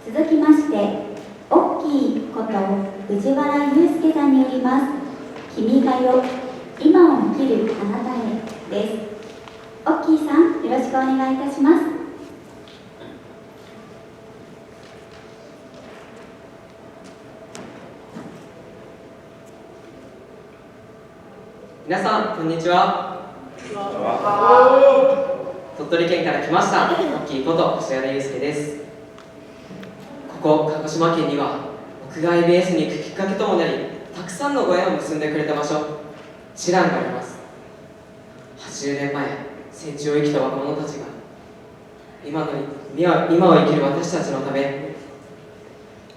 続きまして、オッキーこと藤原祐介さんによります。君が代、今を生きるあなたへです。オッキーさん、よろしくお願いいたします。皆さん、こんにちは。鳥取県から来ました、オッキーこと藤原祐介です。ここ鹿児島県には屋外ベースに行くきっかけともなり、たくさんのご縁を結んでくれた場所、知覧があります。80年前、戦地を生きた若者たちが今を生きる私たちのため、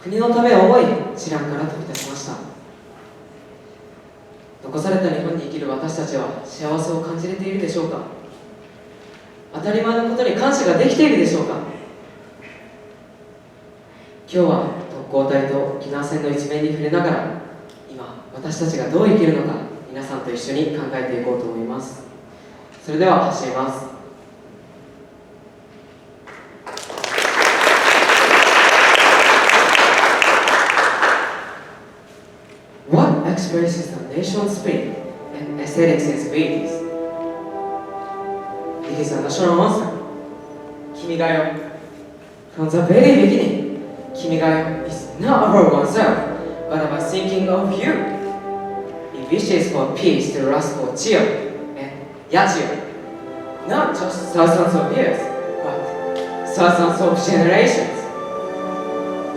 国のためを思い、知覧から飛び出しました。残された日本に生きる私たちは幸せを感じれているでしょうか。当たり前のことに感謝ができているでしょうか。今日は特攻隊と沖縄戦の一面に触れながら、今私たちがどう生きるのか、皆さんと一緒に考えていこうと思います。それでは走ります。What expresses the national spirit and aesthetic sensibilities? It is a national anthem, 君が代. From the very beginning, 君が代 is not about oneself, but about thinking of you. It wishes for peace to last for Chiyo and Yachiyo, not just thousands of years, but thousands of generations.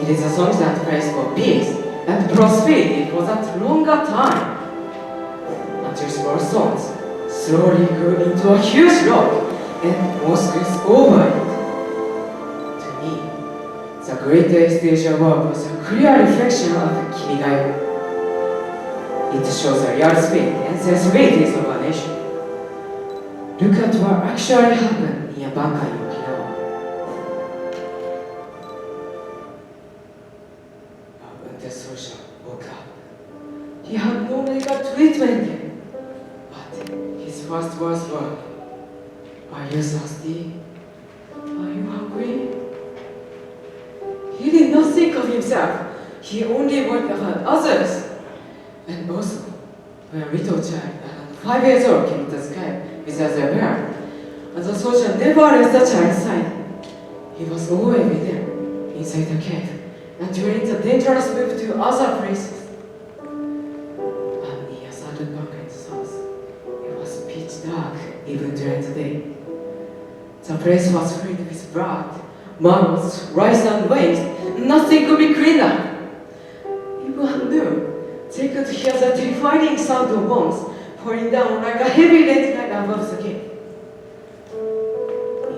It is a song that prays for peace and prosperity for that longer time, until small stones slowly grew into a huge rock and mosques over it. To me, the greatest stage of work was a clear reflection of Kimi ga代. It shows the real spirit and sensibilities of a nation. Look at what actually happened in a bunker in Okinawa. When the soldier woke up, he had no medical treatment yet. But his first words were, "Are you thirsty? Are you hungry?" He did not think of himself. He only worried about others. And also, when a little child, 5 years old, came to the sky without their parent, and the soldier never left the child's side. He was always with them, inside the cave, and during the dangerous move to other places. And in a certain bunker in the south, it was pitch dark even during the day. The place was filled with blood, marbles, rice and waste. Nothing could be cleaner. Even at noon, they could hear the terrifying sound of bombs falling down like a heavy red light above the cave.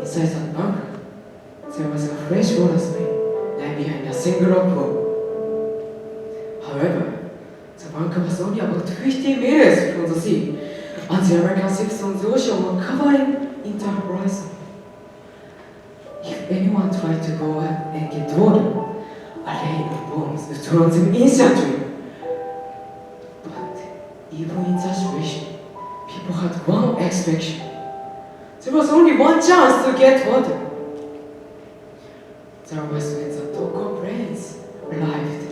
Inside that bunker, there was a fresh water spring lying behind a single rock wall. However, the bunker was only about 50 meters from the sea, and the American ships on the ocean were covering into the horizon. If anyone tried to go out and get water, a rain of bombs would drown them instantly. But even in that situation, people had one expectation. There was only one chance to get water. That was when the Toko planes arrived.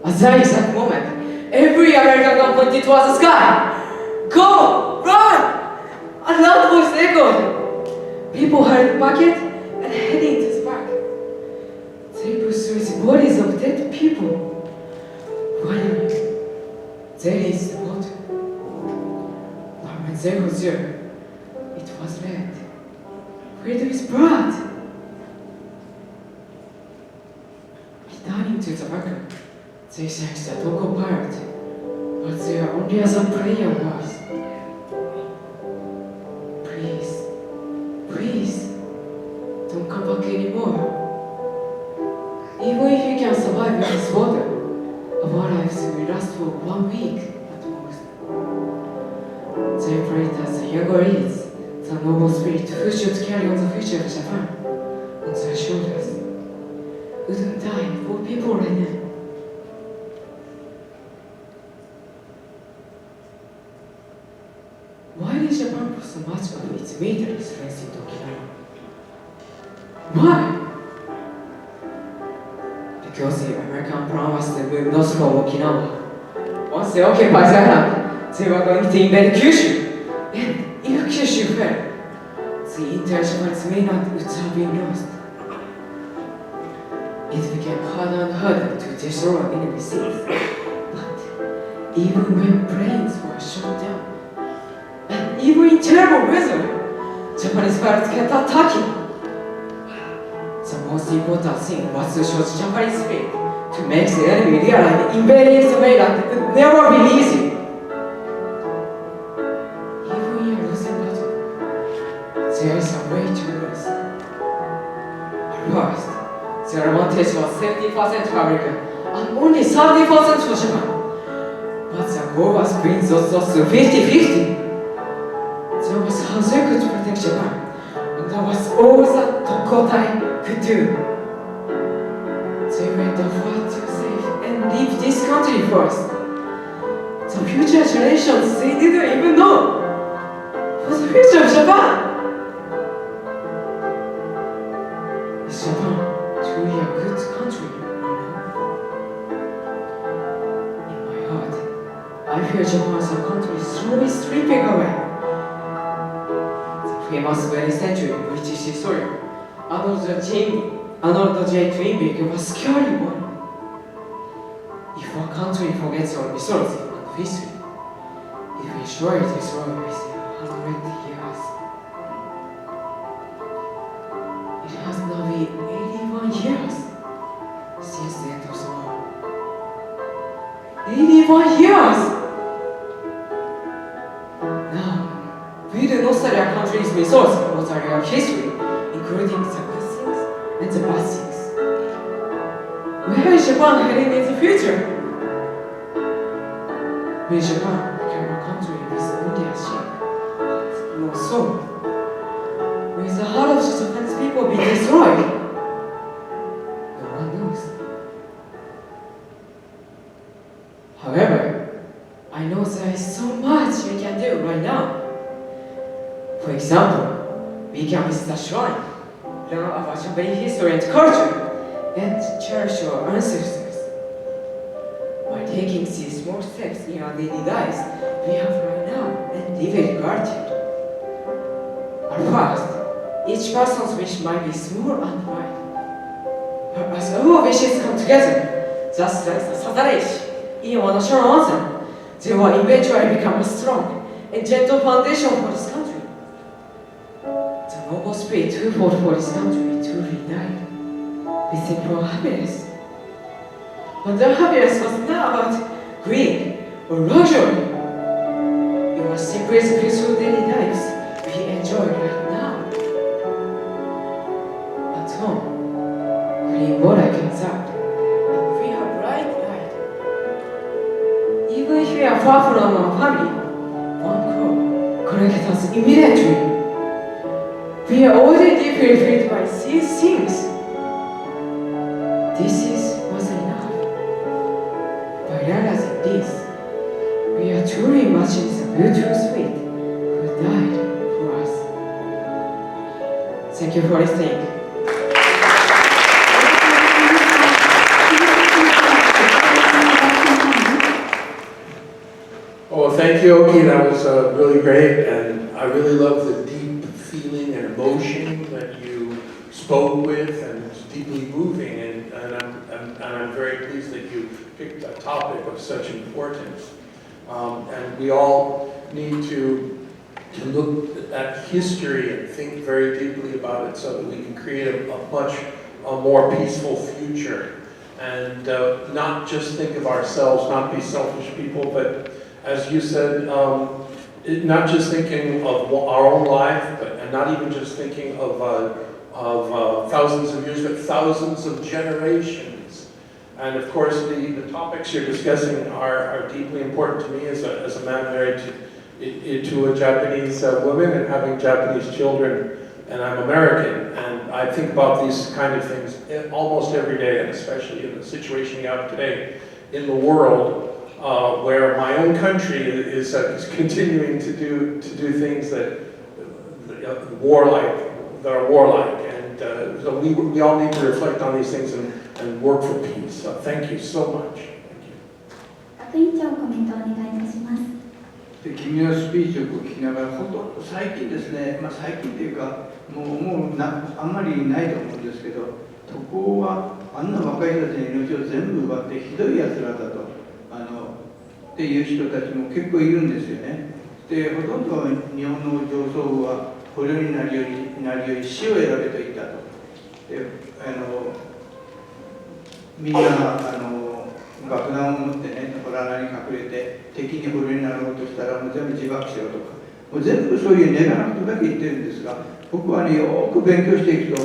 At that exact moment, every American gun pointed towards the sky. Go! Run! A loud voice echoed. People hurried bucket and heading to the back. They pushed through the bodies of dead people. Finally, they reached the water. But when they got there, it was red, filled with blood. Returning to the bunker, they searched the local pirate, but they are only as a prayer was. Please, don't come back anymore. Even if you can survive in this water, our lives will last for 1 week at most. They prayed as the younger leads, the noble spirit who should carry on the future of Japan on their shoulders, wouldn't die for people right now. Why did Japan put so much of its military strength into Okinawa? Why? because the American plan was to move north from Okinawa. Once they occupied the island, they were going to invade Kyushu. And if Kyushu fell, the entire Japanese mainland would have been lost. It became harder and harder to destroy enemy cities. But even when planes were shot down, and even in terrible weather, Japanese pilots kept attacking. The most important thing was to show Japanese spirit to make the enemy realize invading the mainland would never be easy. Even in a losing battle, there is a way to lose. At first, the advantage was 70% for America and only 30% for Japan. But the goal was to bring those loss to 50-50. That was how they could protect Japan, and that was all that Tokotai could do. They went far to save and leave this country first. The future generations, they didn't even know for the future of Japan. Is Japan truly a good country, In my heart, I feel Japan as a country slowly slipping away. Famous 20th century British historian Arnold J. Toynbee was a scary one. If a country forgets our mythology and history, it will surely destroy within 100 years. It has now been 81 years since the end of the war. 81 years! We do not study our country's mythology or study our history, including the good things and the bad things. Where is Japan heading in the future? Will Japan become a country with only a shape, no soul? Will the heart of the Japanese people be destroyed? No one knows. However, I know there is so much we can do right now. For example, we can visit a shrine, learn about Japanese history and culture, and cherish our ancestors. By taking these small steps in our daily lives, we have right now and live with gratitude. At first, each person's wish might be small and wide. But as all wishes come together, just like the Satanish in our national anthem, they will eventually become a strong and gentle foundation for this country. The noble spirit who fought for this country truly died with simple happiness. But their happiness was not about greed or luxury. It was simply the peaceful daily lives we enjoy right now. At home, clean water comes out, and we have bright light. Even if we are far from our family, one call connects us immediately. We are already deeply affected by these things. This was enough. By realizing this, we are truly imagining the beautiful spirit who died for us. Thank you for listening. Oh, thank you, Occy. That was really great, and I really love the deep feeling and emotion that you spoke with, and it's deeply moving. And I'm very pleased that you picked a topic of such importance. And we all need to look at history and think very deeply about it so that we can create a much more peaceful future, and not just think of ourselves, not be selfish people, but as you said, not just thinking of our own life, and not even just thinking of thousands of years, but thousands of generations. And of course, the topics you're discussing are deeply important to me as a man married to a Japanese woman and having Japanese children, and I'm American. And I think about these kind of things almost every day, and especially in the situation we have today in the world, where my own country is continuing to do things that are warlike, and so we all need to reflect on these things and work for peace. So thank you so much. Thank you. 学院長コメントをお願いいたします。で君のスピーチを聞きながら、ほとんど最近ですね、最近というか、もうあんまりないと思うんですけど、渡航はあんな若い人たちの命を全部奪ってひどいやつらだとっていう人たちも結構いるんですよね。で、ほとんど日本の上層部は捕虜になるより死を選べと言ったと。でみんな爆弾を持ってね、洞穴に隠れて敵に捕虜になろうとしたらもう全部自爆しろとか、もう全部そういうネガなことだけ言ってるんですが、僕はね、よく勉強していくと、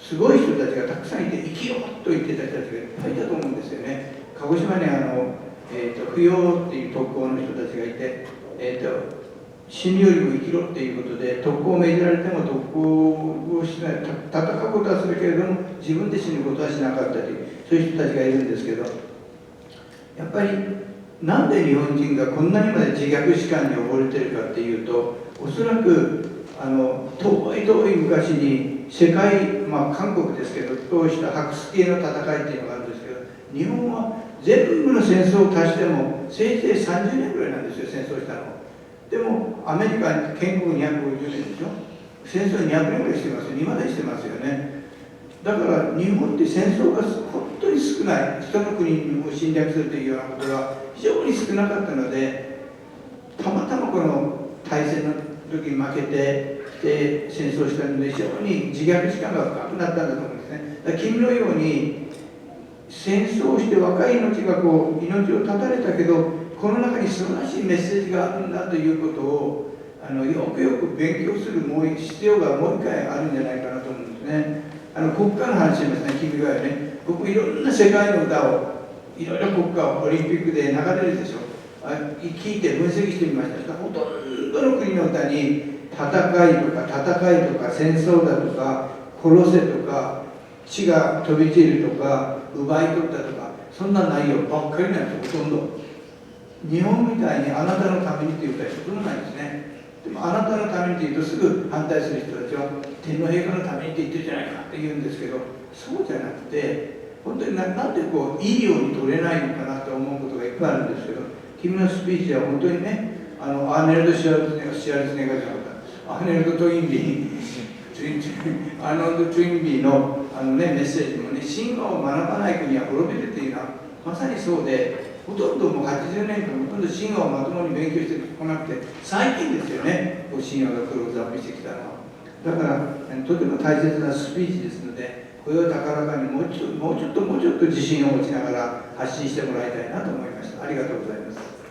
すごい人たちがたくさんいて、生きようと言ってた人たちがいっぱいいたと思うんですよね。鹿児島に不要っていう特攻の人たちがいて、死ぬよりも生きろっていうことで、特攻を命じられても特攻をしない、戦うことはするけれども、自分で死ぬことはしなかったという、そういう人たちがいるんですけど、やっぱりなんで日本人がこんなにまで自虐史観に溺れてるかっていうと、おそらく遠い昔に世界、韓国ですけど、通した白ス系の戦いっていうのがあるんですけど、日本は全部の戦争を足してもせいぜい30年ぐらいなんですよ、戦争したの。でもアメリカ建国250年でしょ、戦争200年ぐらいしてますよ、今までしてますよね。だから日本って戦争が本当に少ない、人の国を侵略するというようなことが非常に少なかったので、たまたまこの大戦の時に負けて戦争したので、非常に自虐史観が深くなったんだと思うんですね。だから君のように戦争をして若い命が命を絶たれたけど、この中に素晴らしいメッセージがあるんだということをよくよく勉強する必要がもう一回あるんじゃないかなと思うんですね。国家の話しますね、君がね。僕いろんな世界の歌を、いろいろ国家をオリンピックで流れるでしょ。聞いて分析してみました。ほとんどの国の歌に戦いとか戦争だとか殺せとか血が飛び散るとか奪い取ったとか、そんな内容ばっかりなんですよ、ほとんど。日本みたいにあなたのためにという歌はほとんどないですね。でもあなたのためにというとすぐ反対する人たちは天皇陛下のためにって言ってるじゃないかって言うんですけど、そうじゃなくて、本当になんでいいように取れないのかなと思うことがいっぱいあるんですけど、君のスピーチは本当にね、アーネルド・シアルツネガじゃなかった、アーネルド・トインビーアーノルド・トインビーのメッセージもね、神話を学ばない国は滅びるっていうのはまさにそうで、ほとんどもう80年間ほとんど神話をまともに勉強してこなくて、最近ですよね、神話がクローズアップしてきたのは。だからとても大切なスピーチですので、これを高らかにもうちょっと自信を持ちながら発信してもらいたいなと思いました。ありがとうございます。